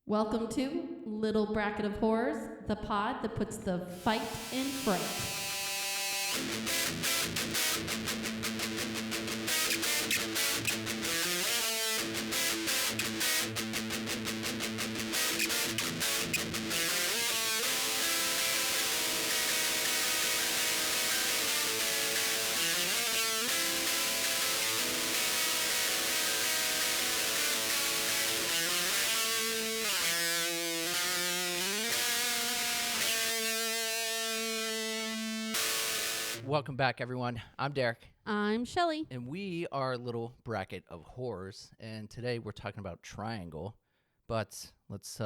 Welcome to Little Bracket of Horrors, the pod that puts the fight in fright. Welcome back, everyone. I'm Derek. I'm Shelly. And we are Little Bracket of Horrors. And today we're talking about Triangle. But let's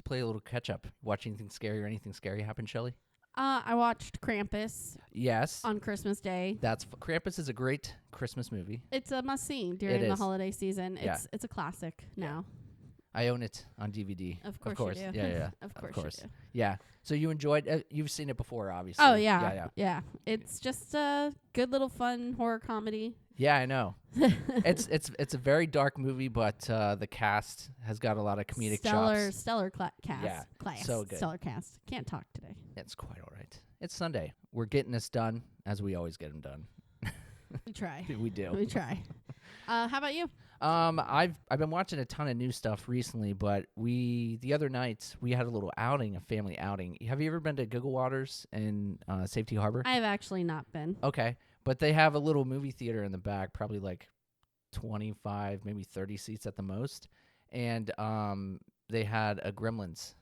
play a little catch-up. Watch anything scary or anything scary happen, Shelly? I watched Krampus. Yes. On Christmas Day. Krampus is a great Christmas movie. It's a must-see during the holiday season. It's a classic now. I own it on DVD. Of course. You do. Yeah. Of course. You do. Yeah. So you enjoyed you've seen it before, obviously. Oh, yeah. It's just a good little fun horror comedy. Yeah, I know. It's a very dark movie, but the cast has got a lot of comedic chops. Stellar cast. Yeah, class. so good. Stellar cast. Can't talk today. It's quite all right. It's Sunday. We're getting this done, as we always get them done. We try. We do. We try. How about you? I've been watching a ton of new stuff recently, but the other night we had a little outing, a family outing. Have you ever been to Giggle Waters in Safety Harbor? I have actually not been. Okay, but they have a little movie theater in the back, probably like 25, maybe 30 seats at the most, and they had a Gremlins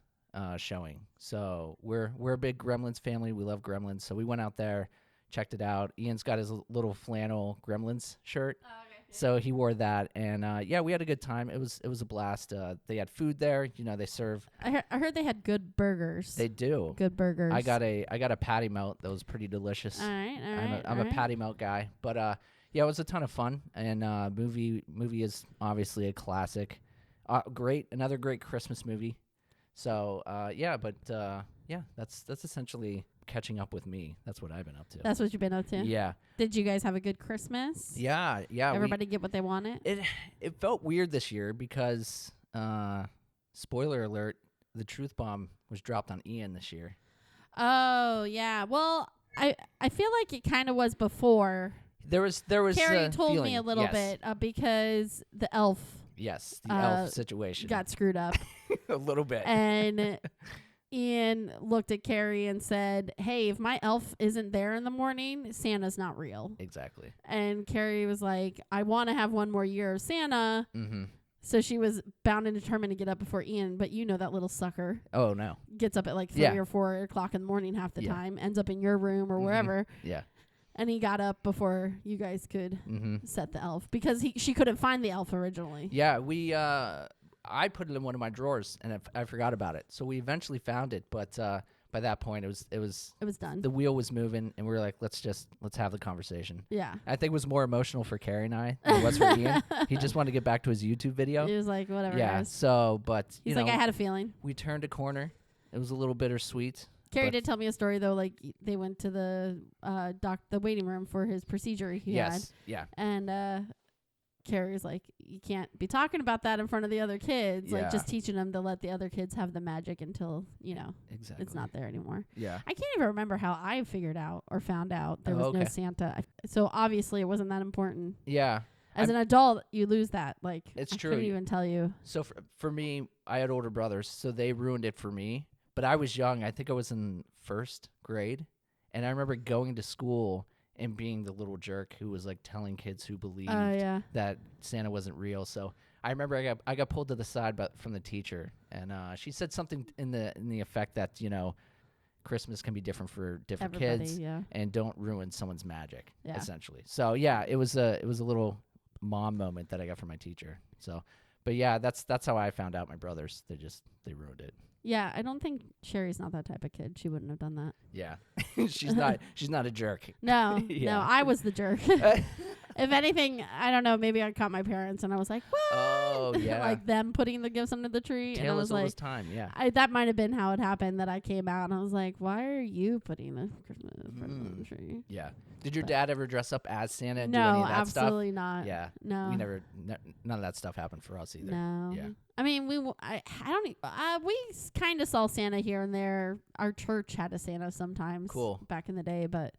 showing. So we're a big Gremlins family. We love Gremlins, so we went out there, checked it out. Ian's got his little flannel Gremlins shirt. Okay. So he wore that, and we had a good time. It was a blast. They had food there. You know, they serve. I heard they had good burgers. They do. Good burgers. I got a patty melt that was pretty delicious. All right. I'm a patty melt guy, but it was a ton of fun. And movie is obviously a classic. Another great Christmas movie. So that's essentially catching up with me. That's what I've been up to. That's what you've been up to? Yeah. Did you guys have a good Christmas? Yeah. Everybody get what they wanted? It felt weird this year because, spoiler alert, the truth bomb was dropped on Ian this year. Oh, yeah. Well, I feel like it kind of was before. There was Carrie told feeling. me a little bit because the elf. Yes, the elf situation got screwed up. A little bit. And Ian looked at Carrie and said, hey, if my elf isn't there in the morning, Santa's not real. Exactly. And Carrie was like, I want to have one more year of Santa. Mm-hmm. So she was bound and determined to get up before Ian, but you know that little sucker. Oh, no. Gets up at like 3 or 4 o'clock in the morning half the time, ends up in your room or wherever. Yeah. And he got up before you guys could set the elf because she couldn't find the elf originally. Yeah, I put it in one of my drawers and I forgot about it. So we eventually found it, but by that point it was done. The wheel was moving, and we were like, let's have the conversation. Yeah, I think it was more emotional for Carrie and I than it was for Ian. He just wanted to get back to his YouTube video. He was like, whatever. Yeah. Guys. So, but he's like, I had a feeling. We turned a corner. It was a little bittersweet. Carrie did tell me a story though, like they went to the the waiting room for his procedure he had. Yeah. And Carrie's like, you can't be talking about that in front of the other kids. Yeah. Like just teaching them to let the other kids have the magic until, exactly. it's not there anymore. Yeah. I can't even remember how I figured out or found out there was no Santa. So obviously it wasn't that important. Yeah. As an adult, you lose that. Like, it's I true. couldn't even tell you. So for me, I had older brothers, so they ruined it for me. But I was young. I think I was in first grade. And I remember going to school and being the little jerk who was like telling kids who believed that Santa wasn't real. So I remember I got pulled to the side from the teacher, and she said something in the effect that Christmas can be different for different kids, and don't ruin someone's magic, essentially. So it was a little mom moment that I got from my teacher. So, but that's how I found out my brothers. They ruined it. Yeah, I don't think Sherry's not that type of kid. She wouldn't have done that. Yeah. She's not a jerk. No, no, I was the jerk. If anything, I don't know, maybe I caught my parents and I was like, what? Oh, yeah. Like them putting the gifts under the tree. Tale and I was as old like, as time, yeah. that might have been how it happened, that I came out and I was like, why are you putting the Christmas? front of the tree. Yeah. Did your dad ever dress up as Santa and do No, any of that stuff? absolutely not. Yeah. No. We never, none of that stuff happened for us either. No. Yeah. I mean, I don't, we kind of saw Santa here and there. Our church had a Santa sometimes. Cool. Back in the day, but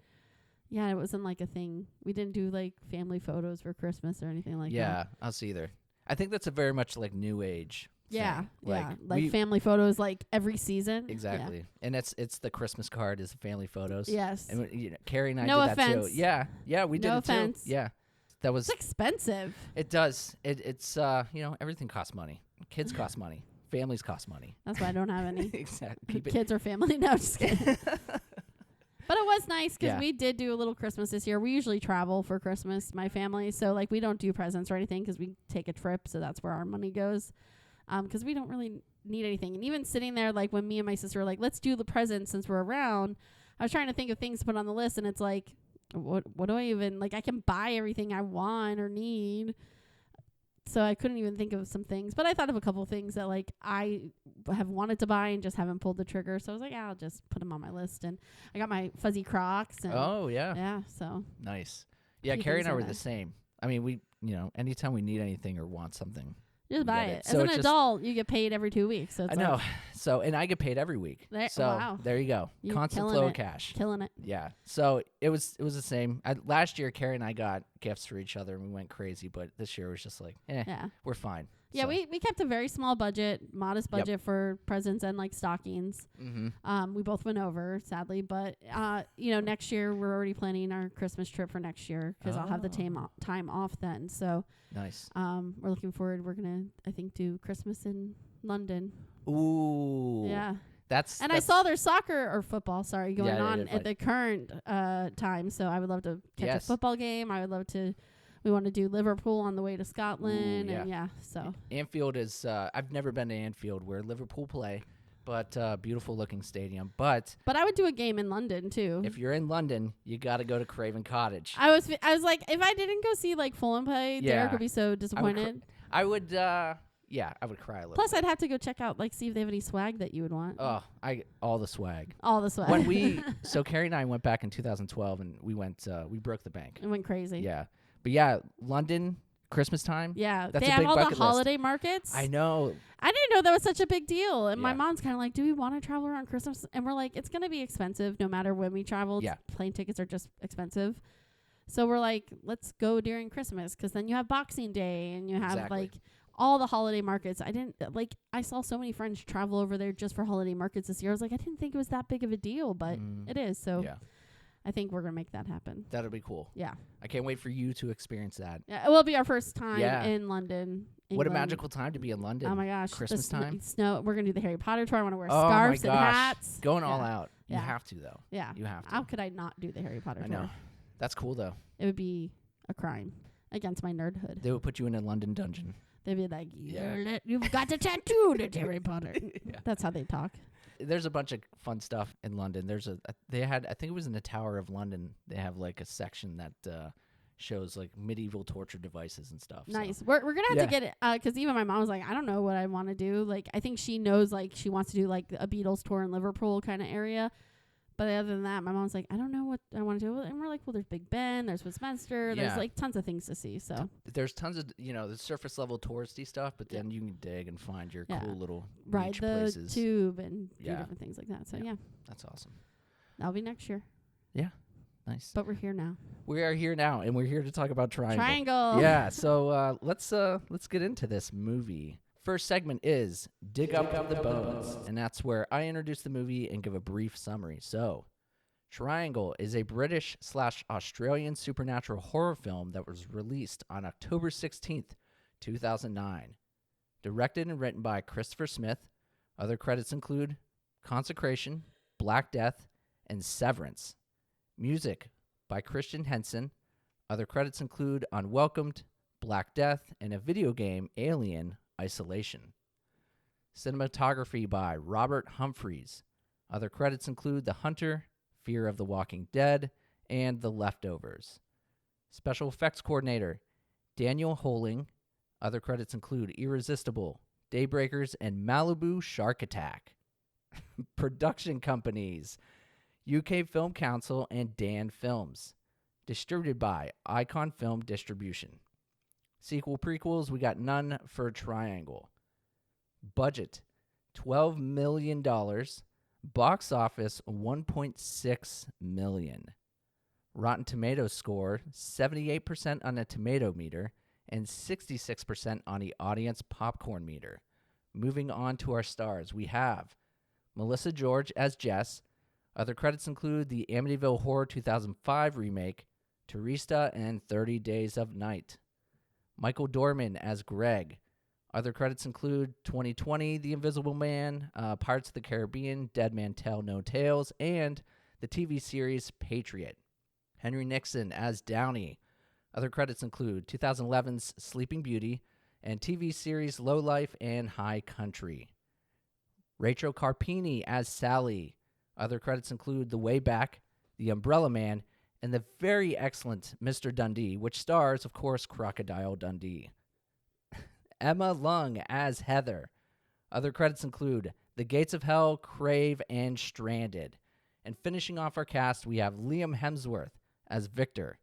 yeah, it wasn't like a thing. We didn't do like family photos for Christmas or anything like that. Yeah, us either. I think that's a very much like new age Yeah, thing. yeah. Like family photos like every season. Exactly. Yeah. And it's the Christmas card is family photos. Yes. And you know, Carrie and I No did that offense. too. Yeah. Yeah, we did No it offense. too. Yeah. That was It's expensive. It does. It's you know, everything costs money. Kids cost money. Families cost money. That's why I don't have any. Exactly. Kids or family. No, just kidding. But it was nice because Yeah. we did do a little Christmas this year. We usually travel for Christmas, my family. So, like, we don't do presents or anything because we take a trip. So that's where our money goes. Because we don't really need anything. And even sitting there, like, when me and my sister were like, let's do the presents since we're around, I was trying to think of things to put on the list. And it's like, what do I even, like, I can buy everything I want or need. So I couldn't even think of some things. But I thought of a couple things that, like, I have wanted to buy and just haven't pulled the trigger. So I was like, I'll just put them on my list. And I got my fuzzy Crocs. And Oh, yeah. yeah, so. Nice. Yeah, Few Carrie things and I on were there. the same. I mean, we, you know, anytime we need anything or want something, Just we buy get it. it. As So an it's just- adult, you get paid every 2 weeks. So it's I know. like So, and I get paid every week. Wow. There you go. You're Constant killing flow it. of cash. killing it. Yeah. So it was the same. Last year, Carrie and I got gifts for each other and we went crazy. But this year was just like, Yeah. we're fine. Yeah, So, we kept a very small budget, modest Yep. budget for presents and like stockings. Mm-hmm. We both went over, sadly, but you know, next year we're already planning our Christmas trip for next year because I'll have the time off then. So Nice. we're looking forward. We're gonna, I think, do Christmas in London. Ooh. Yeah, That's and I saw their soccer or football, sorry, going Yeah, on they're at the current time. So I would love to catch a Yes. football game. I would love to. We want to do Liverpool on the way to Scotland, Ooh, and yeah, so. Anfield is. I've never been to Anfield where Liverpool play, but beautiful looking stadium. But But I would do a game in London too. if you're in London, you got to go to Craven Cottage. I was like, if I didn't go see like Fulham play, Yeah. Derek would be so disappointed. I would. Yeah, I would cry a little. Plus, I'd have to go check out, like, see if they have any swag that you would want. Oh, all the swag. All the swag. When so Carrie and I went back in 2012 and we went, we broke the bank. It went crazy. Yeah. But yeah, London, Christmas time. Yeah. That's They a have big all the bucket list. holiday markets. I know. I didn't know that was such a big deal. And my Yeah. mom's kind of like, do we want to travel around Christmas? And we're like, it's going to be expensive no matter when we travel. Yeah. Plane tickets are just expensive. So we're like, let's go during Christmas because then you have Boxing Day and you have Exactly. like all the holiday markets. I saw so many friends travel over there just for holiday markets this year. I was like, I didn't think it was that big of a deal, but it is. So Yeah, I think we're going to make that happen. that'll be cool. Yeah. I can't wait for you to experience that. Yeah. It will be our first time Yeah. in London. What a England. magical time to be in London. Oh my gosh. Christmas time. Snow. We're going to do the Harry Potter tour. I want to wear Oh my scarves and gosh. hats. Going all Yeah. out. You Yeah. have to though. Yeah. You have to. How could I not do the Harry Potter I tour? know. That's cool though. It would be a crime against my nerdhood. They would put you in a London dungeon. They'd be like, Yeah. you've got the tattoo to Harry Potter. Yeah. That's how they talk. There's a bunch of fun stuff in London. They had, I think it was in the Tower of London. They have like a section that shows like medieval torture devices and stuff. so- Nice. We're gonna have Yeah. to get it because even my mom was like, I don't know what I want to do. Like, I think she knows like she wants to do like a Beatles tour in Liverpool kind of area. But other than that, my mom's like, I don't know what I want to do. And we're like, well, there's Big Ben, there's Westminster, Yeah. there's like tons of things to see. So There's tons of, the surface level touristy stuff, but then you can dig and find your Yeah. cool little ride niche the places. tube and do Yeah. different things like that. So Yeah. yeah, That's awesome. that'll be next year. Nice. But we're here now. We are here now, and we're here to talk about Triangle. Triangle. Yeah. So let's get into this movie. First segment is Dig Up the Bones, and that's where I introduce the movie and give a brief summary. So, Triangle is a British/Australian supernatural horror film that was released on October 16th, 2009. Directed and written by Christopher Smith. Other credits include Consecration, Black Death, and Severance. Music by Christian Henson. Other credits include Unwelcomed, Black Death, and a video game, Alien Isolation. Cinematography by Robert Humphreys. Other credits include The Hunter, Fear of the Walking Dead, and The Leftovers. Special effects coordinator, Daniel Holing. Other credits include Irresistible, Daybreakers, and Malibu Shark Attack. Production companies, UK Film Council, and Dan Films. Distributed by Icon Film Distribution. Sequel prequels, we got none for Triangle. Budget, $12 million. Box office, $1.6 million. Rotten Tomatoes score, 78% on a tomato meter and 66% on the audience popcorn meter. Moving on to our stars, we have Melissa George as Jess. Other credits include the Amityville Horror 2005 remake, Teresa and 30 Days of Night. Michael Dorman as Greg. Other credits include 2020, The Invisible Man, Pirates of the Caribbean, Dead Man Tell No Tales, and the TV series Patriot. Henry Nixon as Downey. Other credits include 2011's Sleeping Beauty and TV series Low Life and High Country. Rachel Carpini as Sally. Other credits include The Way Back, The Umbrella Man, and the very excellent Mr. Dundee, which stars, of course, Crocodile Dundee. Emma Lung as Heather. Other credits include The Gates of Hell, Crave, and Stranded. And finishing off our cast, we have Liam Hemsworth as Victor.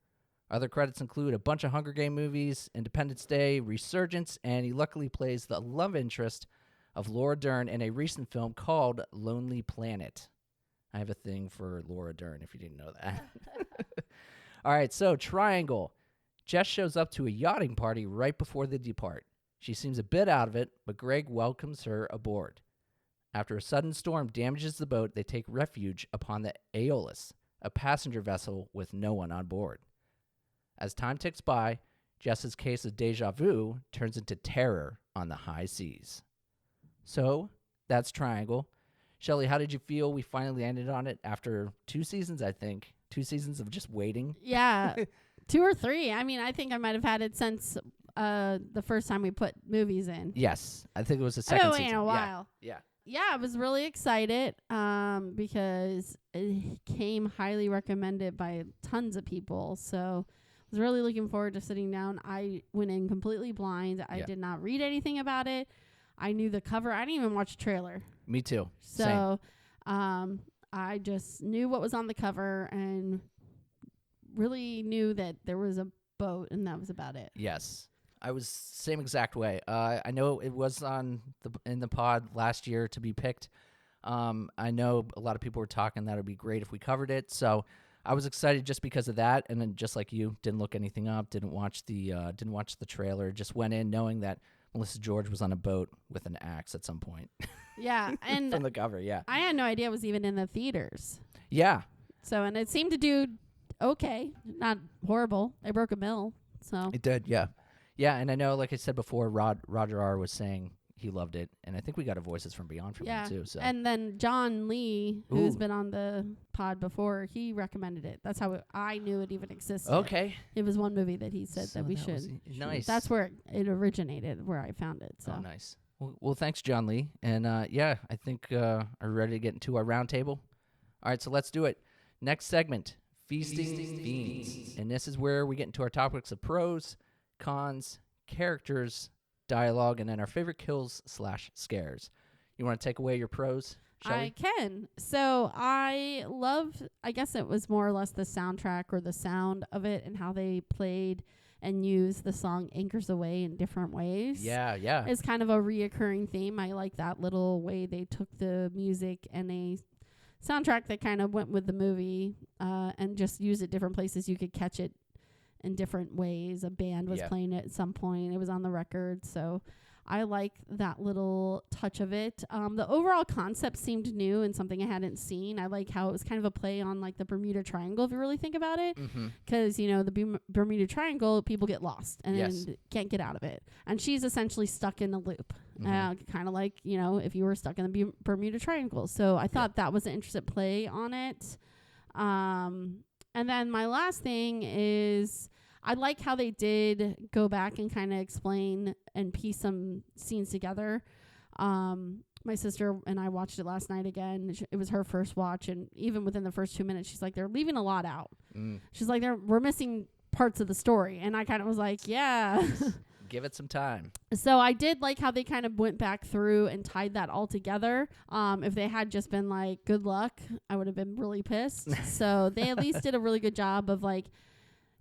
Other credits include a bunch of Hunger Game movies, Independence Day, Resurgence, and he luckily plays the love interest of Laura Dern in a recent film called Lonely Planet. I have a thing for Laura Dern, if you didn't know that. All right, so Triangle. Jess shows up to a yachting party right before they depart. She seems a bit out of it, but Greg welcomes her aboard. After a sudden storm damages the boat, they take refuge upon the Aeolus, a passenger vessel with no one on board. As time ticks by, Jess's case of deja vu turns into terror on the high seas. So, that's Triangle. Shelley, how did you feel we finally ended on it after 2 seasons, I think? 2 seasons of just waiting? Yeah, 2 or 3. I mean, I think I might have had it since the first time we put movies in. Yes, I think it was the second season. In a while. Yeah. Yeah, I was really excited because it came highly recommended by tons of people. So I was really looking forward to sitting down. I went in completely blind. I did not read anything about it. I knew the cover. I didn't even watch the trailer. Me too. So I just knew what was on the cover and really knew that there was a boat, and that was about it. Yes. I was same exact way. I know it was in the pod last year to be picked. I know a lot of people were talking that it would be great if we covered it. So I was excited just because of that. And then just like you, didn't look anything up, didn't watch the trailer, just went in knowing that Melissa George was on a boat with an axe at some point. Yeah, and from the cover, yeah. I had no idea it was even in the theaters. Yeah. So, and it seemed to do okay, not horrible. It broke a mill, so. It did, yeah. Yeah, and I know, like I said before, Roger R. was saying he loved it, and I think we got a Voices from Beyond from him, too. So. And then John Lee, who's been on the pod before, he recommended it. That's how I knew it even existed. Okay. It was one movie that he said that we should. Nice. That's where it originated, where I found it. So. Oh, nice. Well, thanks, John Lee. And, I think are we ready to get into our roundtable? All right, so let's do it. Next segment, Feasting Fiends. And this is where we get into our topics of pros, cons, characters, dialogue, and then our favorite kills/scares. You want to take away your pros, Shelley? I can. So I guess it was more or less the soundtrack or the sound of it and how they played and used the song Anchors Away in different ways. Yeah. It's kind of a reoccurring theme. I like that little way they took the music and a soundtrack that kind of went with the movie and just used it different places. You could catch it in different ways. A band was playing it at some point. It was on the record. So I like that little touch of it. The overall concept seemed new and something I hadn't seen. I like how it was kind of a play on like the Bermuda Triangle, if you really think about it. Because, the Bermuda Triangle, people get lost and can't get out of it. And she's essentially stuck in a loop. Kind of like, if you were stuck in the Bermuda Triangle. So I thought that was an interesting play on it. And then my last thing is I like how they did go back and kind of explain and piece some scenes together. My sister and I watched it last night again. It was her first watch, and even within the first 2 minutes, she's like, they're leaving a lot out. She's like, we're missing parts of the story. And I kind of was like, yeah. Give it some time. So I did like how they kind of went back through and tied that all together. If they had just been like, good luck, I would have been really pissed. So they at least did a really good job of like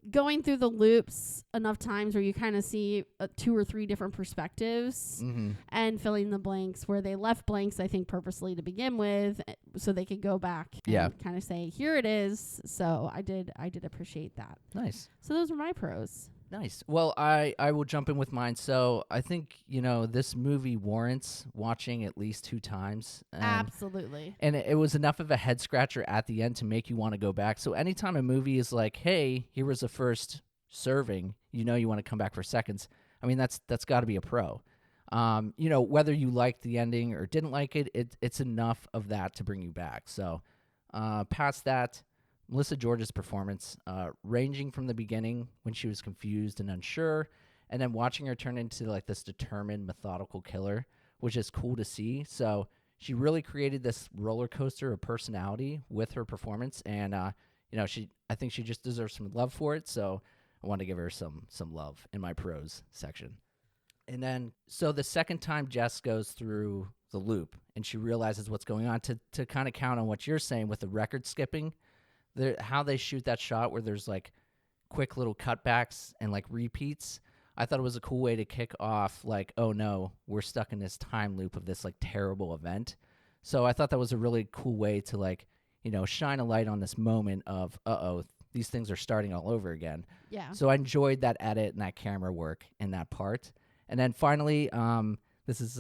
going through the loops enough times where you kind of see 2 or 3 different perspectives and filling the blanks where they left blanks, I think, purposely to begin with, so they could go back and kind of say, here it is. So I did appreciate that. Nice. So those were my pros. Nice. Well, I will jump in with mine. So I think, this movie warrants watching at least 2 times. Absolutely. And it was enough of a head scratcher at the end to make you want to go back. So anytime a movie is like, hey, here was a first serving, you want to come back for seconds. I mean, that's got to be a pro. Whether you liked the ending or didn't like it, it's enough of that to bring you back. So past that, Melissa George's performance, ranging from the beginning when she was confused and unsure, and then watching her turn into like this determined, methodical killer, which is cool to see. So she really created this roller coaster of personality with her performance, and I think she just deserves some love for it. So I want to give her some love in my pros section. And then, so the second time Jess goes through the loop and she realizes what's going on, to kind of count on what you're saying with the record skipping. How they shoot that shot where there's like quick little cutbacks and like repeats, I thought it was a cool way to kick off like, oh no, we're stuck in this time loop of this like terrible event. So I thought that was a really cool way to like, shine a light on this moment of, these things are starting all over again. Yeah. So I enjoyed that edit and that camera work in that part. And then finally, this is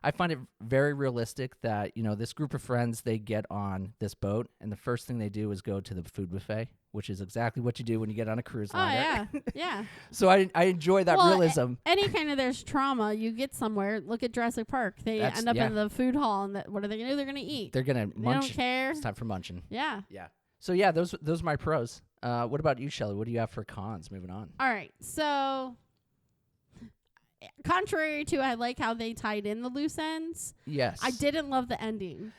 I find it very realistic that, this group of friends, they get on this boat, and the first thing they do is go to the food buffet, which is exactly what you do when you get on a cruise liner. Oh, yeah. So I enjoy that realism. Any kind of there's trauma, you get somewhere. Look at Jurassic Park. They end up in the food hall, and what are they going to do? They're going to eat. They're going to munch. They don't care. It's time for munching. Yeah. Yeah. So, yeah, those are my pros. What about you, Shelly? What do you have for cons? Moving on. All right. So, contrary to I like how they tied in the loose ends. Yes. I didn't love the ending.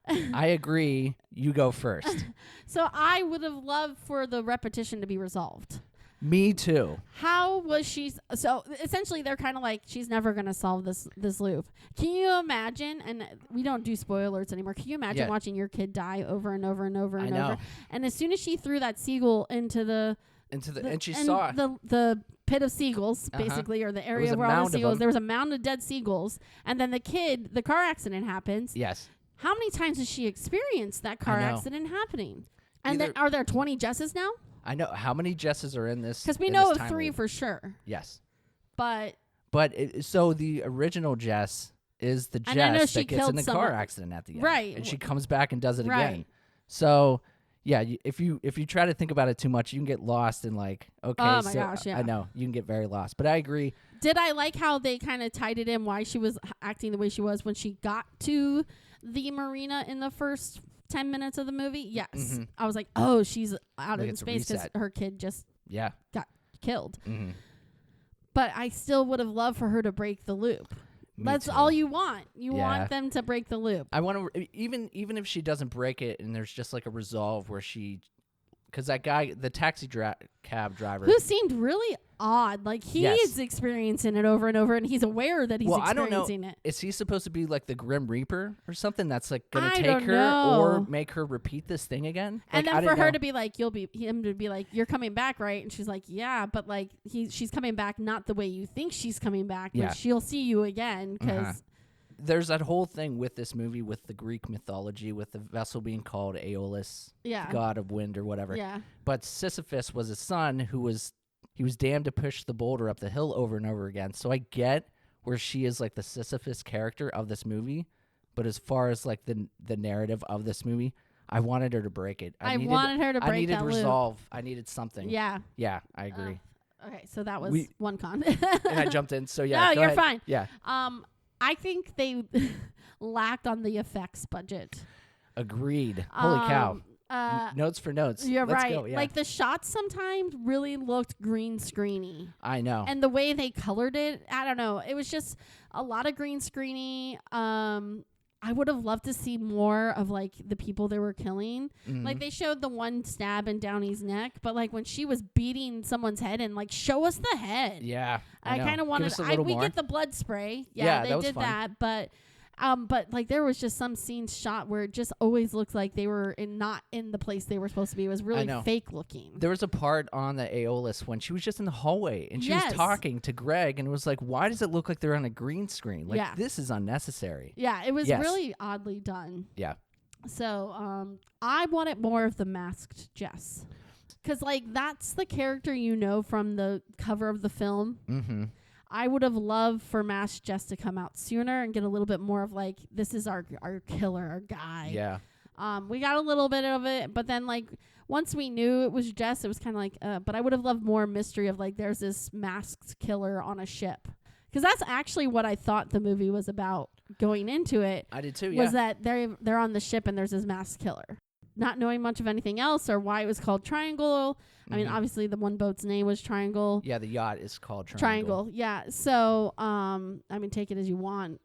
I agree. You go first. So I would have loved for the repetition to be resolved. Me too. How was she? So essentially, they're kind of like, she's never going to solve this loop. Can you imagine? And we don't do spoilers anymore. Can you imagine watching your kid die over and over and over and over? And as soon as she threw that seagull into the and she saw the pit of seagulls, basically, or the area where all the seagulls. There was a mound of dead seagulls, and then the car accident happens. Yes. How many times has she experienced that car accident happening? And then, are there 20 Jesses now? I know. How many Jesses are in this? Because we know of 3 for sure. Yes. But so the original Jess is the Jess that gets in the car accident at the end. Right. And she comes back and does it again. So, yeah, if you try to think about it too much, you can get lost in like, okay, oh my gosh, yeah. I know. You can get very lost. But I agree. Did I like how they kind of tied it in why she was acting the way she was when she got to the marina in the first 10 minutes of the movie? Yes. Mm-hmm. I was like, oh, she's out in space because her kid just got killed. Mm-hmm. But I still would have loved for her to break the loop. That's all you want. You want them to break the loop. I want to, even if she doesn't break it and there's just like a resolve where she, because that guy, the taxi cab driver, who seemed really odd, like he's experiencing it over and over, and he's aware that he's experiencing it. Is he supposed to be like the Grim Reaper or something that's like going to take her or make her repeat this thing again? And then for her to be like, him to be like, you're coming back, right? And she's like, yeah, but like she's coming back not the way you think she's coming back, but she'll see you again because. There's that whole thing with this movie with the Greek mythology, with the vessel being called Aeolus, god of wind or whatever. Yeah. But Sisyphus was a son who was damned to push the boulder up the hill over and over again. So I get where she is like the Sisyphus character of this movie, but as far as like the narrative of this movie, I wanted her to break it. I needed resolve. I needed something. Yeah. Yeah, I agree. Okay, so that was one con. And I jumped in. So yeah. No, you're fine. Yeah. I think they lacked on the effects budget. Agreed. Holy cow. Notes for notes. You're Let's right. Go, yeah. Like the shots sometimes really looked green screeny. I know. And the way they colored it, I don't know. It was just a lot of green screeny. I would have loved to see more of like the people they were killing. Mhm. Like they showed the one stab in Downey's neck, but like when she was beating someone's head and like show us the head. Yeah, I know. kind of Give wanted. us a little We more. get the blood spray. Yeah, Yeah, they that was did fun. that, but like there was just some scenes shot where it just always looked like they were not in the place they were supposed to be. It was really know. fake looking. There was a part on the Aeolus when she was just in the hallway and she Yes. was talking to Greg, and it was like, why does it look like they're on a green screen? Like, Yeah. this is unnecessary. Yeah, it was Yes. really oddly done. Yeah. So I wanted more of the masked Jess. Because, like, that's the character you know from the cover of the film. Mm-hmm. I would have loved for masked Jess to come out sooner and get a little bit more of, like, this is our killer, our guy. Yeah. We got a little bit of it, but then, like, once we knew it was Jess, it was kind of like, but I would have loved more mystery of, like, there's this masked killer on a ship. Because that's actually what I thought the movie was about going into it. I did too, Was that they're on the ship and there's this masked killer. Not knowing much of anything else or why it was called Triangle. I mean, obviously the one boat's name was Triangle. Yeah, the yacht is called Triangle. Yeah. So, I mean, take it as you want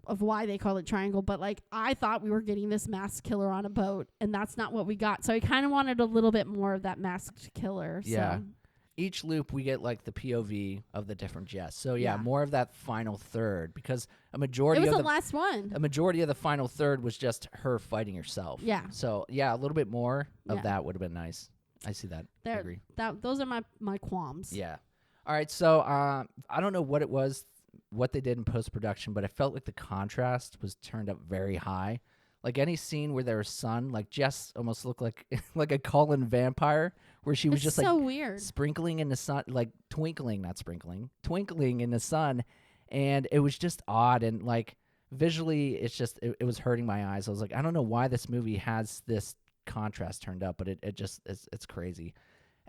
of why they call it Triangle. But, like, I thought we were getting this masked killer on a boat, and that's not what we got. So I kind of wanted a little bit more of that masked killer. Yeah. So. Each loop we get like the POV of the different Jess. So yeah, Yeah. more of that final third, because a majority It was of the last one. a majority of the final third was just her fighting herself. Yeah. So yeah, a little bit more of Yeah. that would have been nice. I see that. I agree. Those are my qualms. Yeah. All right. So I don't know what it was, what they did in post production, but I felt like the contrast was turned up very high. Like any scene where there was sun, like Jess almost looked like like a Cullen vampire, where she was It's just so like weird. sprinkling in the sun, like twinkling, not sprinkling, twinkling in the sun, and it was just odd, and like visually, it's just it was hurting my eyes. I was like, I don't know why this movie has this contrast turned up, but it just it's crazy.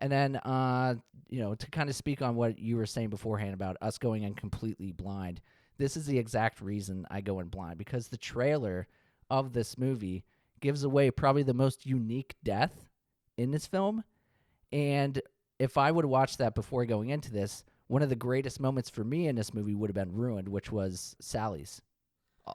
And then to kind of speak on what you were saying beforehand about us going in completely blind, this is the exact reason I go in blind, because the trailer of this movie gives away probably the most unique death in this film. And if I would have watched that before going into this, one of the greatest moments for me in this movie would have been ruined, which was Sally's.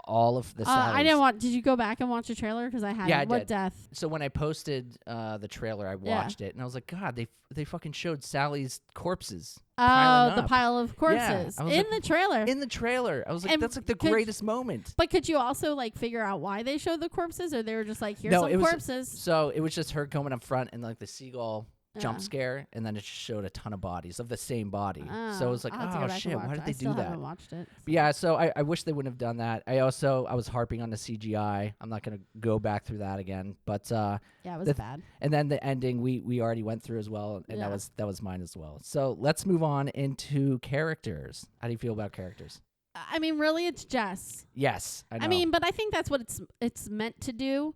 All of the Sally's. I didn't want. Did you go back and watch the trailer? Because I hadn't. Yeah, I What did. death? So when I posted the trailer, I watched it, and I was like, God, they fucking showed Sally's corpses. Oh, the up. pile of corpses I was in like, the trailer. In the trailer, I was like, And that's like the could- greatest moment. But could you also like figure out why they showed the corpses, or they were just like, here's No, some it was- corpses? So it was just her coming up front and like the seagull jump Yeah. scare, and then it just showed a ton of bodies of the same body. So it Oh, was like, I'll have to go oh back and shit, watch why it. did they I still do that? haven't watched it. But yeah, so I wish they wouldn't have done that. I was harping on the CGI. I'm not gonna go back through that again. But Yeah, it was bad. and then the ending we already went through as well, and Yeah. that was mine as well. So let's move on into characters. How do you feel about characters? I mean, really, it's Jess. Yes, I know. I mean, but I think that's what it's meant to do.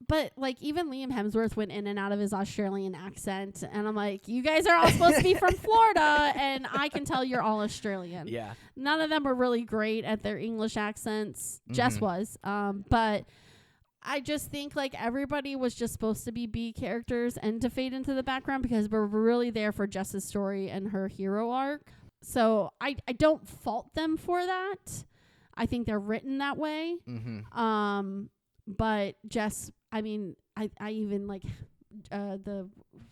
But like even Liam Hemsworth went in and out of his Australian accent, and I'm like, you guys are all supposed to be from Florida, and I can tell you're all Australian. yeah, None of them were really great at their English accents. Jess Mhm. was, but I just think like everybody was just supposed to be B characters and to fade into the background because we're really there for Jess's story and her hero arc. So I don't fault them for that. I think they're written that way. Mm-hmm. But Jess, I mean, I even like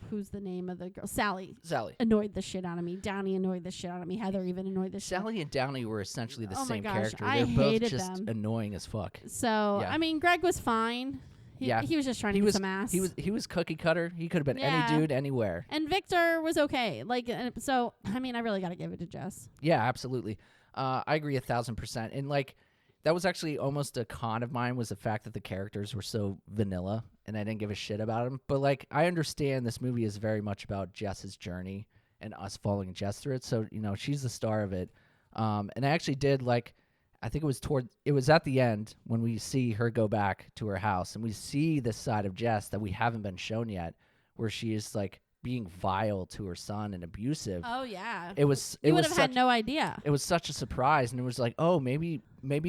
who's the name of the girl? Sally annoyed the shit out of me. Downey annoyed the shit out of me. Heather even annoyed the shit. Sally and Downey were essentially the Oh my same gosh, character. I They're both hated just them. annoying as fuck. So Yeah. I mean, Greg was fine. He was just trying to get some ass. He was cookie cutter. He could have been Yeah. any dude anywhere. And Victor was okay. Like, so I mean, I really got to give it to Jess. Yeah, absolutely. I agree 1,000%. And like, that was actually almost a con of mine, was the fact that the characters were so vanilla and I didn't give a shit about them. But like, I understand this movie is very much about Jess's journey and us following Jess through it. So, she's the star of it. And I actually did like, I think it was at the end when we see her go back to her house and we see this side of Jess that we haven't been shown yet, where she is like being vile to her son and abusive. Oh yeah. You would have had no idea. It was such a surprise, and it was like, oh, maybe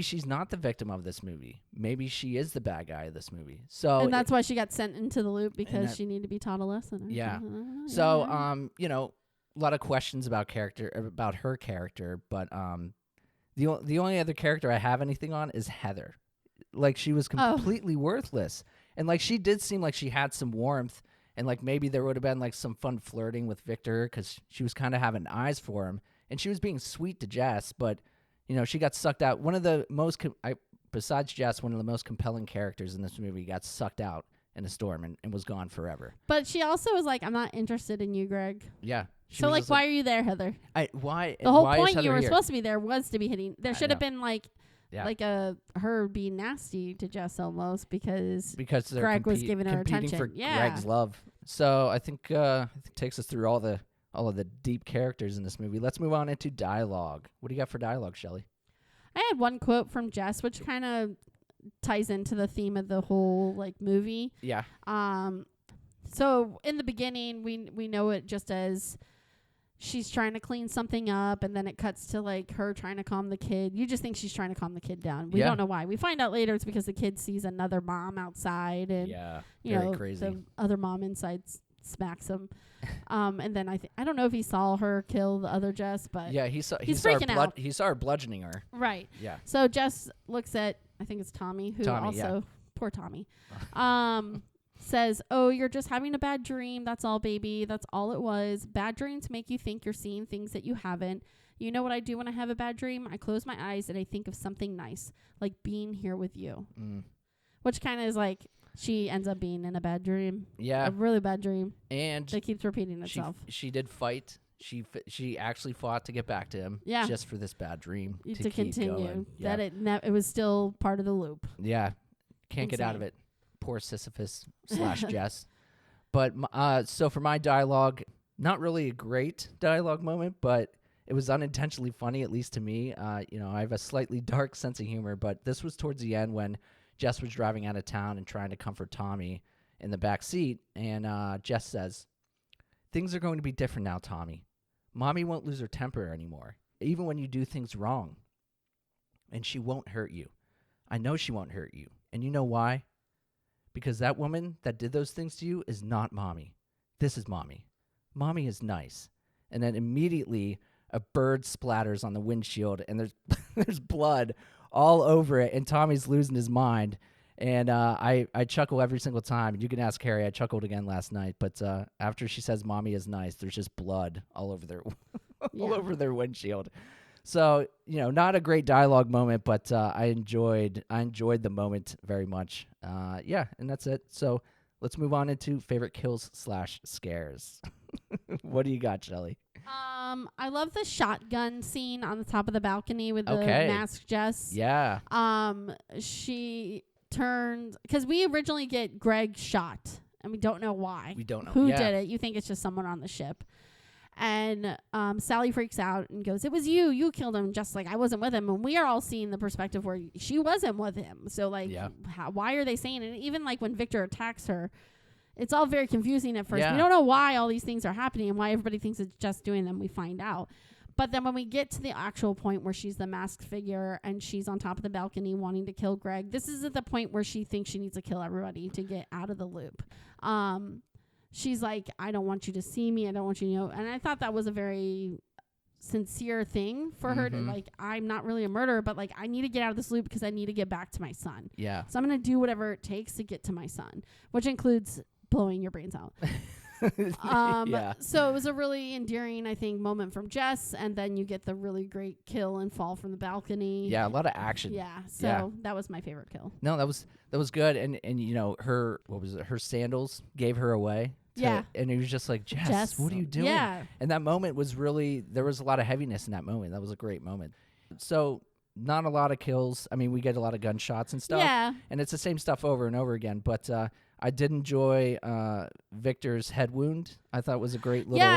she's not the victim of this movie. Maybe she is the bad guy of this movie. So And that's why she got sent into the loop, because she needed to be taught a lesson. Or Yeah. something. So Yeah. a lot of questions about her character, but the only other character I have anything on is Heather. like she was completely worthless. And like she did seem like she had some warmth, and like maybe there would have been like some fun flirting with Victor because she was kind of having eyes for him, and she was being sweet to Jess, but she got sucked out. One of the most besides Jess, one of the most compelling characters in this movie got sucked out in a storm and was gone forever. But she also was like, I'm not interested in you, Greg. Yeah. So like, why are you there, Heather? Why? The whole why point you were here? supposed to be there was to be hitting. There should have been like her being nasty to Jess almost because Greg was giving her attention for Greg's love. So I think it takes us through all of the deep characters in this movie. Let's move on into dialogue. What do you got for dialogue, Shelley? I had one quote from Jess, which kind of ties into the theme of the whole like movie. Yeah. So in the beginning, we know it just as she's trying to clean something up, and then it cuts to like her trying to calm the kid. You just think she's trying to calm the kid down. We don't know why. We find out later it's because the kid sees another mom outside, and very crazy. The other mom inside smacks him. And then I don't know if he saw her kill the other Jess, but he saw freaking out. He saw her bludgeoning her. Right. Yeah. So Jess looks at, I think it's Tommy, who poor Tommy, says, "Oh, you're just having a bad dream. That's all, baby. That's all it was. Bad dreams make you think you're seeing things that you haven't. You know what I do when I have a bad dream? I close my eyes and I think of something nice, like being here with you." Which kind of is like she ends up being in a bad dream. Yeah. A really bad dream. And that keeps repeating itself. She did fight. She actually fought to get back to him. Yeah. Just for this bad dream to continue. Going. Yeah. That it was still part of the loop. Yeah. Can't get out of it. Poor Sisyphus / Jess. But so for my dialogue, not really a great dialogue moment, but it was unintentionally funny, at least to me. I have a slightly dark sense of humor, but this was towards the end when Jess was driving out of town and trying to comfort Tommy in the back seat, and Jess says, "Things are going to be different now, Tommy. Mommy won't lose her temper anymore, even when you do things wrong. And she won't hurt you. I know she won't hurt you. And you know why? Because that woman that did those things to you is not Mommy. This is Mommy. Mommy is nice." And then immediately a bird splatters on the windshield, and there's blood all over it, and Tommy's losing his mind. And I chuckle every single time. You can ask Harry. I chuckled again last night. But after she says Mommy is nice, there's just blood all over their all over their windshield. So, not a great dialogue moment, but I enjoyed the moment very much. And that's it. So let's move on into favorite kills / scares. What do you got, Shelley? I love the shotgun scene on the top of the balcony with the masked Jess. Yeah. She turned, because we originally get Greg shot, and we don't know why. We don't know who did it. You think it's just someone on the ship. And Sally freaks out and goes, "It was you. You killed him." Just like, I wasn't with him. And we are all seeing the perspective where she wasn't with him. So, like, why are they saying it? And even, like, when Victor attacks her, it's all very confusing at first. We don't know why all these things are happening and why everybody thinks it's just doing them. We find out. But then when we get to the actual point where she's the masked figure and she's on top of the balcony wanting to kill Greg, this is at the point where she thinks she needs to kill everybody to get out of the loop. She's like, "I don't want you to see me. I don't want you to know." And I thought that was a very sincere thing for her to, like, I'm not really a murderer, but, like, I need to get out of this loop because I need to get back to my son. Yeah. So I'm going to do whatever it takes to get to my son, which includes blowing your brains out. So it was a really endearing, I think, moment from Jess, and then you get the really great kill and fall from the balcony. Yeah, a lot of action. Yeah, so that was my favorite kill. No, that was good, and her her sandals gave her away. And it was just like, Jess, what are you doing? Yeah. And that moment was really, there was a lot of heaviness in that moment. That was a great moment. So not a lot of kills. I mean, we get a lot of gunshots and stuff. Yeah. And it's the same stuff over and over again. But I did enjoy Victor's head wound. I thought it was a great little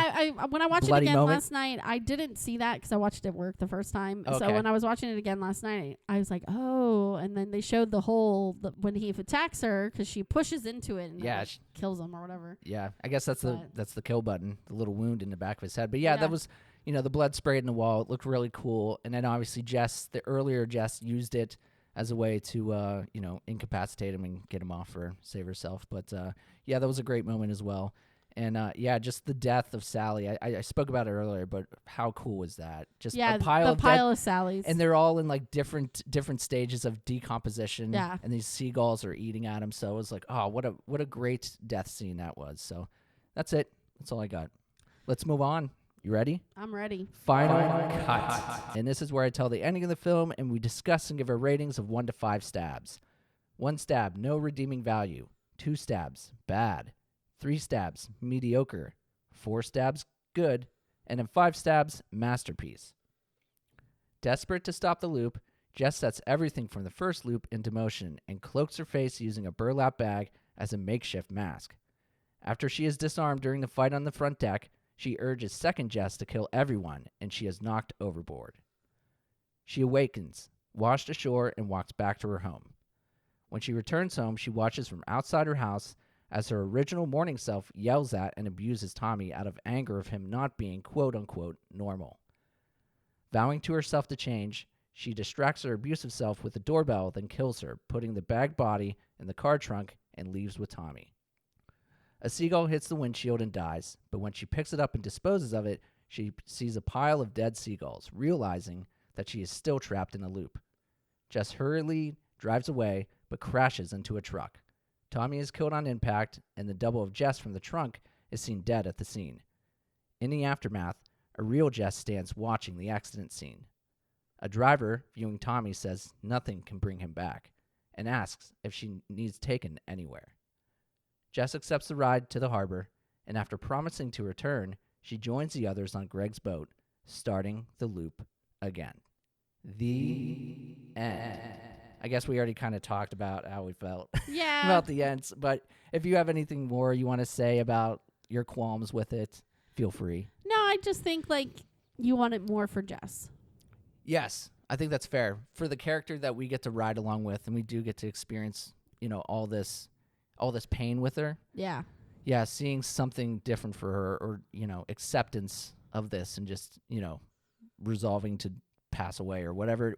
when I watched it again moment. last night, I didn't see that because I watched it at work the first time. Okay. So when I was watching it again last night, I was like, oh. And then they showed the hole when he attacks her because she pushes into it and kills him or whatever. Yeah, I guess that's the kill button, the little wound in the back of his head. But that was, the blood sprayed in the wall. It looked really cool. And then obviously the earlier Jess used it as a way to, incapacitate him and get him off or save herself. But, that was a great moment as well. And yeah, just the death of Sally. I spoke about it earlier, but how cool was that? Just Yeah, a pile the of pile dead, of Sally's. and they're all in like different stages of decomposition. Yeah. And these seagulls are eating at them. So it was like, oh, what a great death scene that was. So that's it. That's all I got. Let's move on. You ready? I'm ready. Final cut. And this is where I tell the ending of the film, and we discuss and give our ratings of 1 to 5 stabs. 1 stab, no redeeming value. 2 stabs, bad. 3 stabs, mediocre. 4 stabs, good. And then 5 stabs, masterpiece. Desperate to stop the loop, Jess sets everything from the first loop into motion and cloaks her face using a burlap bag as a makeshift mask. After she is disarmed during the fight on the front deck, she urges second Jess to kill everyone, and she is knocked overboard. She awakens, washed ashore, and walks back to her home. When she returns home, she watches from outside her house as her original morning self yells at and abuses Tommy out of anger of him not being quote-unquote normal. Vowing to herself to change, she distracts her abusive self with the doorbell, then kills her, putting the bagged body in the car trunk and leaves with Tommy. A seagull hits the windshield and dies, but when she picks it up and disposes of it, she sees a pile of dead seagulls, realizing that she is still trapped in a loop. Jess hurriedly drives away, but crashes into a truck. Tommy is killed on impact, and the double of Jess from the trunk is seen dead at the scene. In the aftermath, a real Jess stands watching the accident scene. A driver, viewing Tommy, says nothing can bring him back, and asks if she needs taken anywhere. Jess accepts the ride to the harbor, and after promising to return, she joins the others on Greg's boat, starting the loop again. The end. I guess we already kind of talked about how we felt Yeah. about the ends, but if you have anything more you want to say about your qualms with it, feel free. No, I just think like you want it more for Jess. Yes, I think that's fair. For the character that we get to ride along with, and we do get to experience, all this pain with her. Yeah. Yeah, seeing something different for her, or acceptance of this, and just resolving to pass away or whatever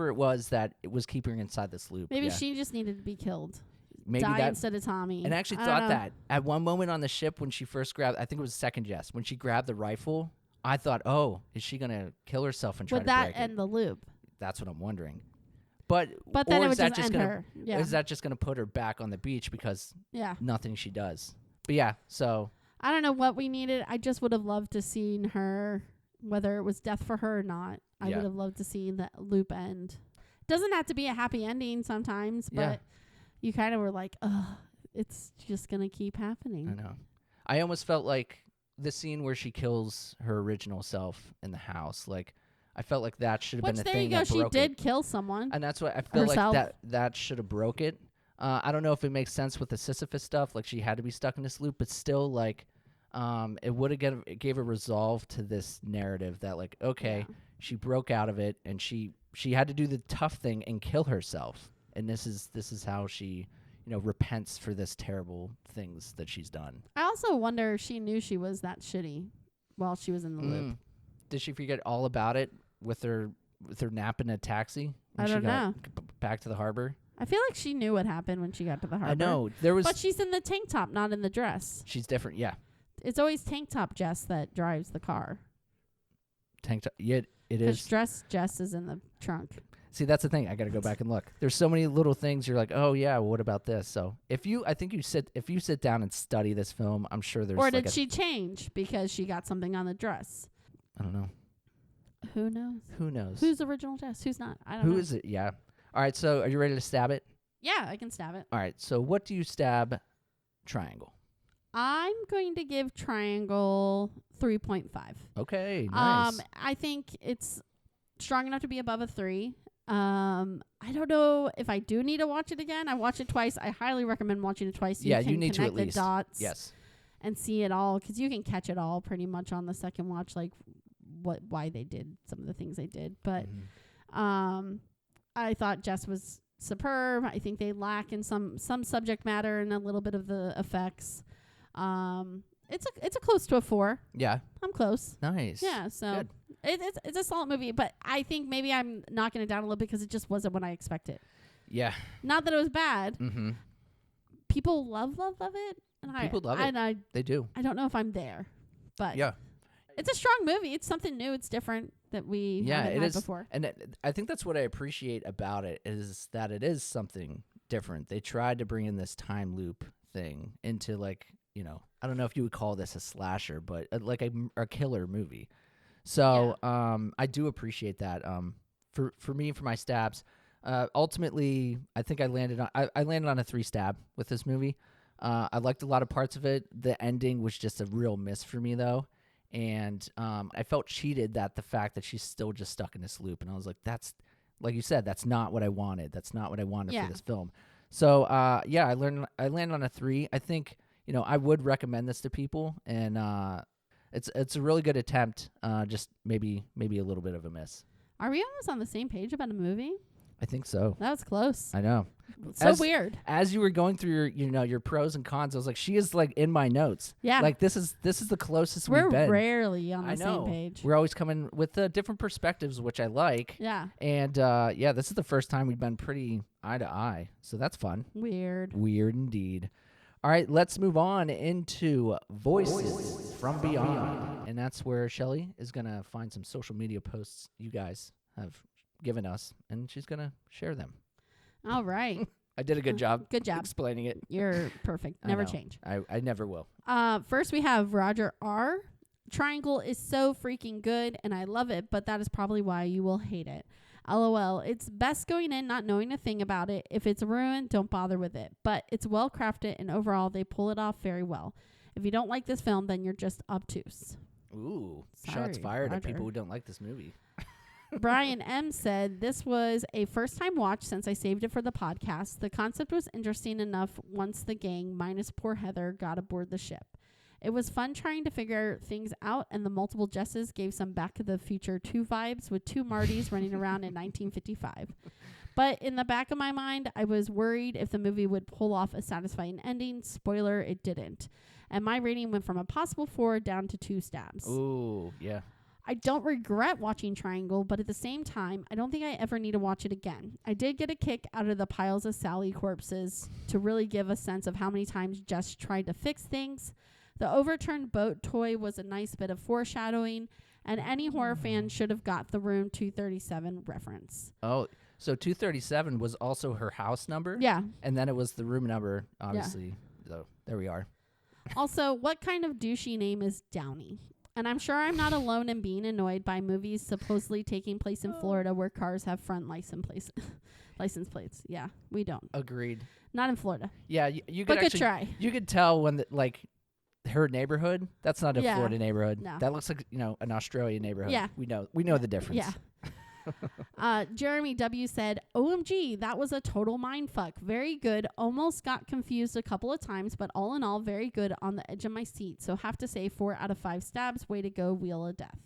it was that it was keeping her inside this loop. Maybe she just needed to be killed. Maybe Die that, instead of Tommy. and I actually thought that at one moment on the ship when she first grabbed, I think it was second Jess, when she grabbed the rifle, I thought, oh, is she gonna kill herself and try would to break that end the loop? That's what I'm wondering. But then or it would is that just end gonna, her. Yeah. Is that just gonna put her back on the beach because Yeah. nothing she does? But yeah, so I don't know what we needed. I just would have loved to seen her, whether it was death for her or not. I Yeah. would have loved to see the loop end. Doesn't have to be a happy ending sometimes, but you kind of were like, ugh, it's just going to keep happening. I know. I almost felt like the scene where she kills her original self in the house, like I felt like that should have been the there thing you go. that She broke did it. kill someone. And that's what I feel herself. like that should have broke it. I don't know if it makes sense with the Sisyphus stuff, like she had to be stuck in this loop, but still, like, it would have gave a resolve to this narrative that, like, okay, she broke out of it, and she had to do the tough thing and kill herself, and this is how she, repents for this terrible things that she's done. I also wonder if she knew she was that shitty while she was in the loop. Did she forget all about it with her nap in a taxi when I don't she got know. back to the harbor? I feel like she knew what happened when she got to the harbor. I know there was, but she's in the tank top, not in the dress. she's different. Yeah, It's always tank top Jess that drives the car. tank top. Yeah, it Because is. dress Jess is in the trunk. See, that's the thing. I got to go back and look. There's so many little things you're like, oh yeah, well, what about this? So if you sit down and study this film, I'm sure there's. Or did she change because she got something on the dress? I don't know. Who knows? Who knows? Who's the original Jess? Who's not? I don't know. Who is it? Yeah. All right. So are you ready to stab it? Yeah, I can stab it. All right. So what do you stab triangle? I'm going to give triangle 3.5. Okay. Nice. I think it's strong enough to be above a 3. I don't know if I do need to watch it again. I watched it twice. I highly recommend watching it twice. Yeah, you you need to at connect least. the dots. Yes. And see it all, because you can catch it all pretty much on the second watch, like why they did some of the things they did. But I thought Jess was superb. I think they lack in some subject matter and a little bit of the effects. It's a close to a 4. Yeah. I'm close. Nice. Yeah, so Good. It's a solid movie, but I think maybe I'm knocking it down a little bit because it just wasn't what I expected. Yeah. Not that it was bad. Mm-hmm. People love it. And People love it. And They do. I don't know if I'm there, but Yeah. it's a strong movie. It's something new. It's different that we haven't had before. And I think that's what I appreciate about it is that it is something different. They tried to bring in this time loop thing into like, I don't know if you would call this a slasher, but like a killer movie. So I do appreciate that. For me, for my stabs, ultimately, I think I landed on a 3 stab with this movie. I liked a lot of parts of it. The ending was just a real miss for me, though. And I felt cheated that the fact that she's still just stuck in this loop. And I was like, that's, like you said, that's not what I wanted. That's not what I wanted for this film. So, I landed on a 3. I think, I would recommend this to people. And it's a really good attempt, just maybe a little bit of a miss. Are we almost on the same page about a movie? I think so. That was close. I know. So weird. As you were going through your pros and cons, I was like, she is like in my notes. Yeah. Like this is the closest we've been. We're rarely on the same page. We're always coming with different perspectives, which I like. Yeah. And this is the first time we've been pretty eye to eye. So that's fun. Weird indeed. All right, let's move on into Voices from Beyond. And that's where Shelly is going to find some social media posts you guys have given us, and she's going to share them. All right. I did a good job. Good job. Explaining it. You're perfect. Never change. I never will. First, we have Roger R. Triangle is so freaking good, and I love it, but that is probably why you will hate it. LOL. It's best going in not knowing a thing about it. If it's ruined, don't bother with it. But it's well crafted, and overall, they pull it off very well. If you don't like this film, then you're just obtuse. Ooh. Sorry, shots fired Roger. at people who don't like this movie. Brian M. said, this was a first-time watch since I saved it for the podcast. The concept was interesting enough once the gang, minus poor Heather, got aboard the ship. It was fun trying to figure things out, and the multiple Jesses gave some Back to the Future 2 vibes with 2 Martys running around in 1955. But in the back of my mind, I was worried if the movie would pull off a satisfying ending. Spoiler, it didn't. And my rating went from a possible 4 down to 2 stabs. Ooh, yeah. I don't regret watching Triangle, but at the same time, I don't think I ever need to watch it again. I did get a kick out of the piles of Sally corpses to really give a sense of how many times Jess tried to fix things. The overturned boat toy was a nice bit of foreshadowing, and any horror fan should have got the room 237 reference. Oh, so 237 was also her house number? Yeah. And then it was the room number, obviously. Yeah. So there we are. Also, what kind of douchey name is Downey? And I'm sure I'm not alone in being annoyed by movies supposedly taking place in Florida where cars have front license plates. Yeah, we don't. Agreed. Not in Florida. Yeah, you could but actually try. You could tell when her neighborhood, that's not a Florida neighborhood. No. That looks like, an Australian neighborhood. Yeah. We know the difference. Yeah. Jeremy W. said, OMG, that was a total mindfuck. Very good. Almost got confused a couple of times, but all in all, very good on the edge of my seat. So have to say 4 out of 5 stabs. Way to go, Wheel of Death.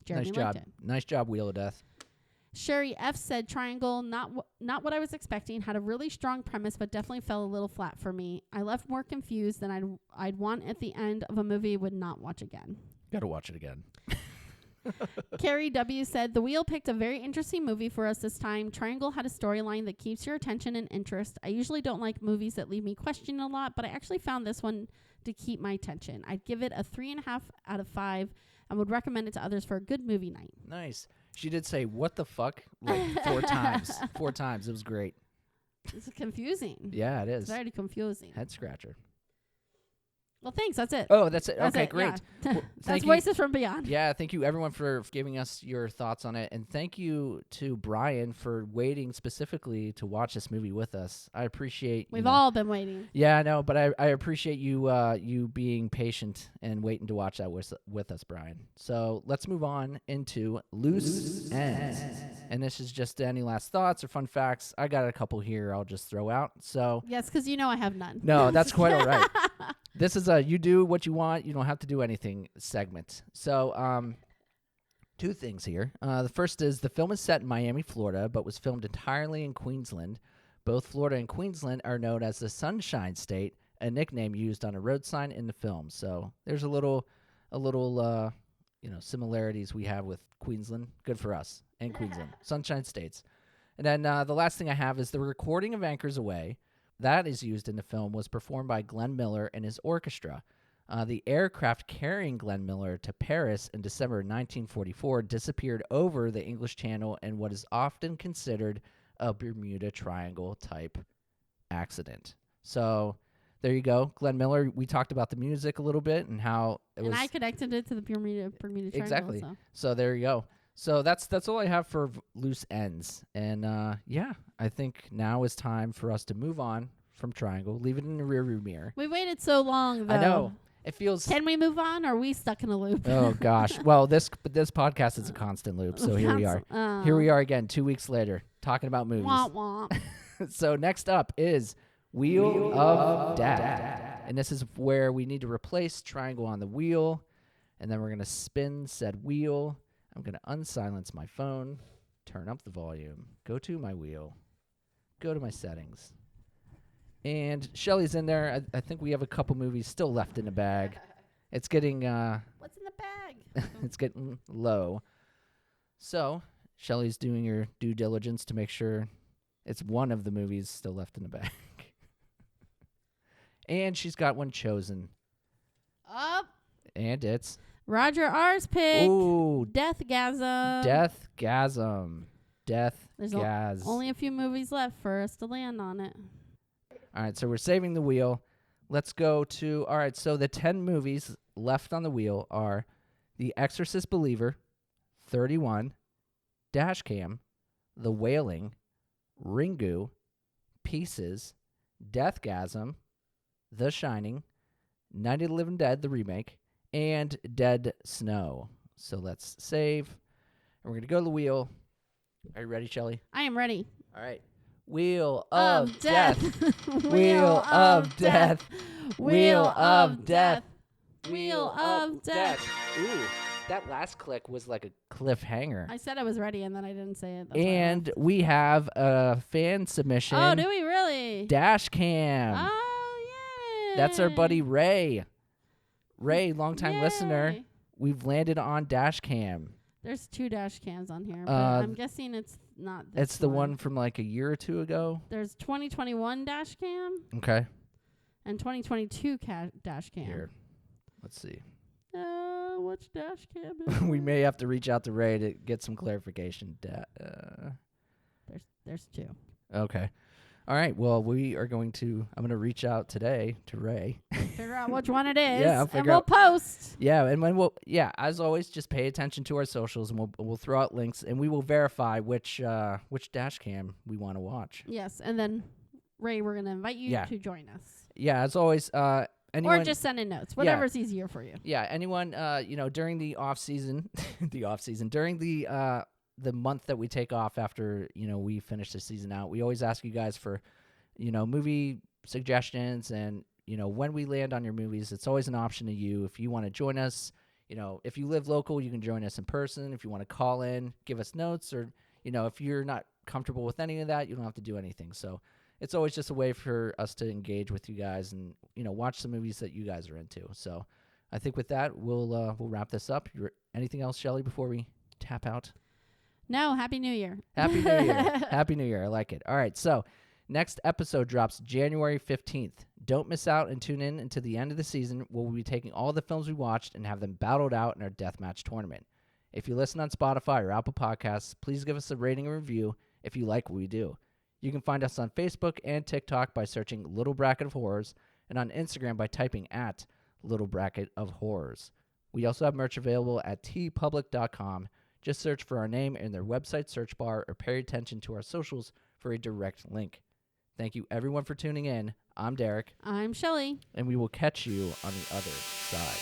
Jeremy nice job. It. Nice job, Wheel of Death. Sherry F. said Triangle, not what I was expecting. Had a really strong premise, but definitely fell a little flat for me. I left more confused than I'd want at the end of a movie would not watch again. Gotta watch it again. Carrie W. said, the Wheel picked a very interesting movie for us this time. Triangle had a storyline that keeps your attention and interest. I usually don't like movies that leave me questioning a lot, but I actually found this one to keep my attention. I'd give it a 3.5 out of 5 and would recommend it to others for a good movie night. Nice. She did say, what the fuck? Like 4 times. 4 times. It was great. It's confusing. Yeah, it is. It's very confusing. Head scratcher. Well, thanks. That's it. Oh, that's it. That's okay, it, great. Yeah. Well, that's Voices from Beyond. Yeah, thank you everyone for giving us your thoughts on it, and thank you to Brian for waiting specifically to watch this movie with us. I appreciate. We've all been waiting. Yeah, I know, but I appreciate you being patient and waiting to watch that with us, Brian. So let's move on into Loose Ends, and this is just any last thoughts or fun facts. I got a couple here. I'll just throw out. So yes, because I have none. No, that's quite all right. This is a you do what you want, you don't have to do anything segment. So, 2 things here. The first is the film is set in Miami, Florida, but was filmed entirely in Queensland. Both Florida and Queensland are known as the Sunshine State, a nickname used on a road sign in the film. So there's a little similarities we have with Queensland. Good for us and Queensland, Sunshine States. And then the last thing I have is the recording of Anchors Away. that is used in the film was performed by Glenn Miller and his orchestra. The aircraft carrying Glenn Miller to Paris in December 1944 disappeared over the English Channel in what is often considered a Bermuda Triangle type accident. So there you go. Glenn Miller, we talked about the music a little bit and how it was. And I connected it to the Bermuda Triangle. Exactly. So there you go. So that's all I have for loose ends. And I think now is time for us to move on from Triangle, leave it in the rearview mirror. We waited so long, though. I know. It feels. Can we move on, or are we stuck in a loop? Oh gosh. Well, this podcast is a constant loop. So here we are. Here we are again, 2 weeks later, talking about movies. Womp womp. So next up is Wheel of Death, and this is where we need to replace Triangle on the wheel, and then we're gonna spin said wheel. I'm gonna unsilence my phone, turn up the volume, go to my wheel, go to my settings. And Shelly's in there. I think we have a couple movies still left in the bag. It's getting What's in the bag? it's getting low. So Shelly's doing your due diligence to make sure it's one of the movies still left in the bag. And she's got one chosen. Up. And it's Roger R's pick. Ooh, Deathgasm. Deathgasm. There's Deathgasm. only a few movies left for us to land on it. All right, so we're saving the wheel. Let's go to, all right, so the 10 movies left on the wheel are The Exorcist Believer, 31, Dashcam, The Wailing, Ringu, Pieces, Deathgasm, The Shining, Night of the Living Dead, the remake, and Dead Snow. So let's save. And we're going to go to the wheel. Are you ready, Shelly? I am ready. All right. Wheel of Death. Wheel of Death. Wheel of Death. Wheel of Death. Ooh, that last click was like a cliffhanger. I said I was ready, and then I didn't say it. That's why I And laughed. we have a fan submission. Oh, do we really? Dashcam. Oh, yeah. That's our buddy Ray. Ray, longtime listener. Yay. We've landed on Dashcam. There's 2 dash cams on here, but I'm guessing it's not this It's the one from like a year or two ago. There's 2021 dash cam Okay. and 2022 dash cam. Here. Let's see. Which dash cam is We it? may have to reach out to Ray to get some clarification. There's 2. Okay. All right. Well, I'm going to reach out today to Ray. Figure out which one it is. Yeah, I'll and figure we'll out. post. Yeah, and when as always, just pay attention to our socials, and we'll throw out links, and we will verify which dash cam we want to watch. Yes, and then Ray, we're gonna invite you Yeah. to join us, Yeah, as always, anyone, or just send in notes, whatever's easier for you. yeah, anyone, during the off season, during the month that we take off after we finish the season out, we always ask you guys for movie suggestions, and when we land on your movies, it's always an option to you. If you want to join us, if you live local, you can join us in person. If you want to call in, give us notes, or if you're not comfortable with any of that, you don't have to do anything. So it's always just a way for us to engage with you guys and watch some movies that you guys are into. So I think with that, we'll wrap this up. Anything else, Shelly, before we tap out? No, Happy New Year. Happy New Year. Happy New Year. I like it. All right. So next episode drops January 15th. Don't miss out and tune in until the end of the season, where we'll be taking all the films we watched and have them battled out in our deathmatch tournament. If you listen on Spotify or Apple Podcasts, please give us a rating and review if you like what we do. You can find us on Facebook and TikTok by searching Little Bracket of Horrors, and on Instagram by typing at Little Bracket of Horrors. We also have merch available at tpublic.com. Just search for our name in their website search bar, or pay attention to our socials for a direct link. Thank you, everyone, for tuning in. I'm Derek. I'm Shelly. And we will catch you on the other side.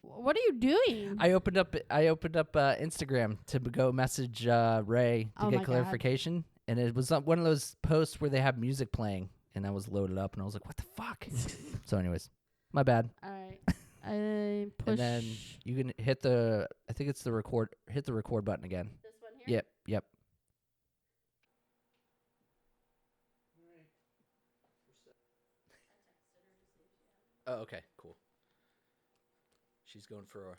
What are you doing? I opened up Instagram to go message Ray to Oh my get God. clarification, And it was one of those posts where they have music playing, and I was loaded up, and I was like, what the fuck? So anyways, my bad. All right. I push. And then you can hit the, I think it's the record, hit the record button again. This one here? Yep. Oh, okay, cool. She's going for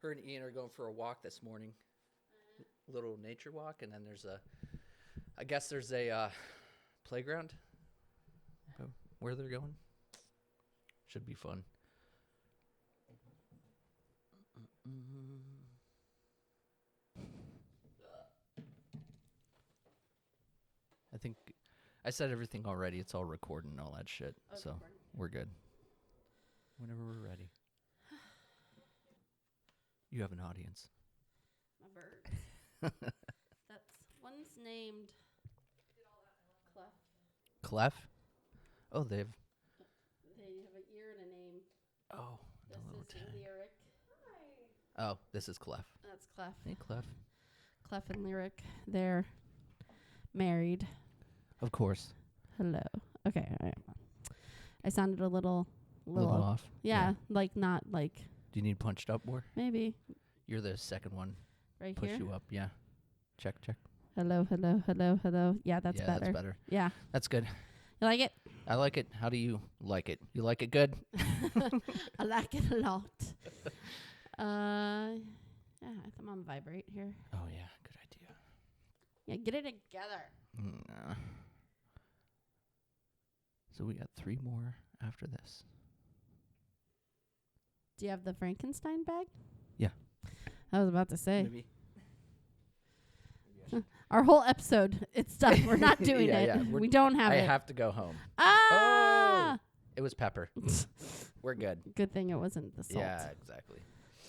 her and Ian are going for a walk this morning. Little nature walk, and then I guess there's a playground where they're going. Should be fun. I think I said everything already. It's all recording and all that shit, so we're good. Whenever we're ready. You have an audience. My bird. That's one's named Clef. Clef? Oh, they have an ear and a name. Oh, This is Lyric. oh, this is Clef. That's Clef. Hey, Clef. Clef and Lyric. They're married. Of course. Hello. Okay. All right. I sounded a little off. Yeah, like not like. Do you need punched up more? Maybe. You're the second one. Right Push here. you up. Yeah. Check. Hello. Yeah, that's better. That's better. Yeah. That's good. You like it? I like it. How do you like it? You like it good? I like it a lot. Yeah, I'm on vibrate here. Oh yeah, good idea. Yeah, get it together. Nah. So we got 3 more after this. Do you have the Frankenstein bag? Yeah. I was about to say. Maybe. Our whole episode, it's done. We're not doing it. Yeah. We don't have I it. have to go home. Ah! It was pepper. We're good. Good thing it wasn't the salt. Yeah, exactly.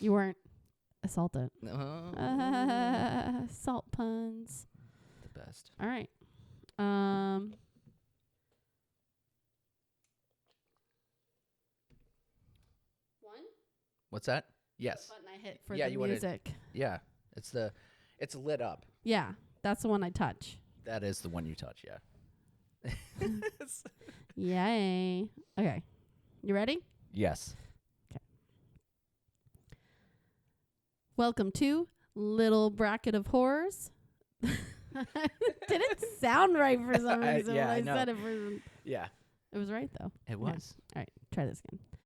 You weren't assaulted. Oh. Salt puns. The best. All right. One? What's that? Yes. Button I hit for Yeah, the you wanted- music. Yeah. It's lit up. Yeah, that's the one I touch. That is the one you touch, yeah. Yay. Okay. You ready? Yes. Welcome to Little Bracket of Horrors. Didn't sound right for some reason Yeah, when I I know. said it. Yeah. It was right, though. It was. All right, try this again.